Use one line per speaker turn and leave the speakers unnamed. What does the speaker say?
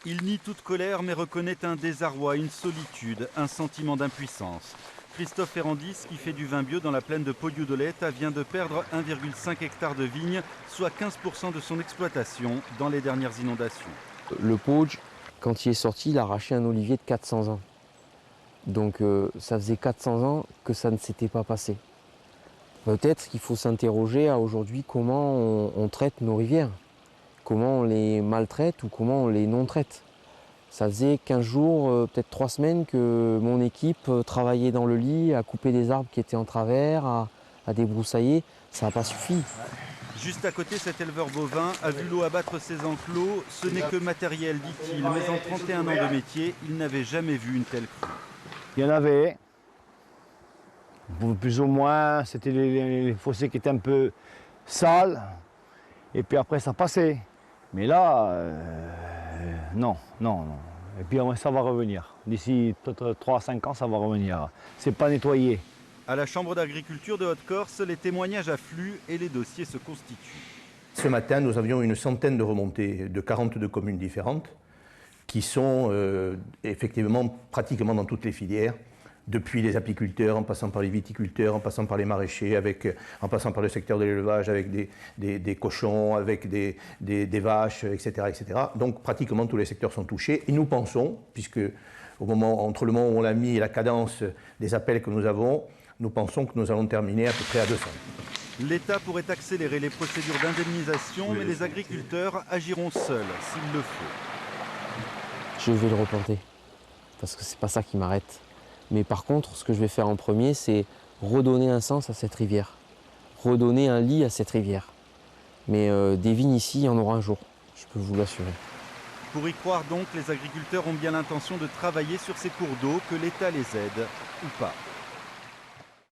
Il nie toute colère mais reconnaît un désarroi, une solitude, un sentiment d'impuissance. Christophe Ferrandis, qui fait du vin bio dans la plaine de Poliudoleta, vient de perdre 1,5 hectare de vignes, soit 15% de son exploitation dans les dernières inondations.
Le Pauge, quand il est sorti, il a arraché un olivier de 400 ans. Donc ça faisait 400 ans que ça ne s'était pas passé. Peut-être qu'il faut s'interroger à aujourd'hui comment on traite nos rivières, comment on les maltraite ou comment on les non-traite. Ça faisait 15 jours, peut-être 3 semaines que mon équipe travaillait dans le lit, à couper des arbres qui étaient en travers, à débroussailler. Ça n'a pas suffi.
Juste à côté, cet éleveur bovin a vu l'eau abattre ses enclos. Ce n'est que matériel, dit-il, mais en 31 ans de métier, il n'avait jamais vu une telle crue.
Il y en avait, plus ou moins, c'était les fossés qui étaient un peu sales, et puis après ça passait. Mais là, non. Et puis ça va revenir. D'ici peut-être 3 à 5 ans, ça va revenir. C'est pas nettoyé.
À la Chambre d'agriculture de Haute-Corse, les témoignages affluent et les dossiers se constituent.
Ce matin, nous avions une centaine de remontées de 42 communes différentes qui sont effectivement pratiquement dans toutes les filières, depuis les apiculteurs, en passant par les viticulteurs, en passant par les maraîchers, en passant par le secteur de l'élevage avec des cochons, avec des vaches, etc., etc. Donc pratiquement tous les secteurs sont touchés. Et nous pensons, puisque entre le moment où on l'a mis et la cadence des appels que nous avons, nous pensons que nous allons terminer à peu près à 200.
L'État pourrait accélérer les procédures d'indemnisation, mais les agriculteurs agiront seuls s'il le faut.
Je vais le replanter, parce que c'est pas ça qui m'arrête. Mais par contre, ce que je vais faire en premier, c'est redonner un sens à cette rivière, redonner un lit à cette rivière. Mais des vignes ici, il y en aura un jour, je peux vous l'assurer.
Pour y croire donc, les agriculteurs ont bien l'intention de travailler sur ces cours d'eau, que l'État les aide ou pas.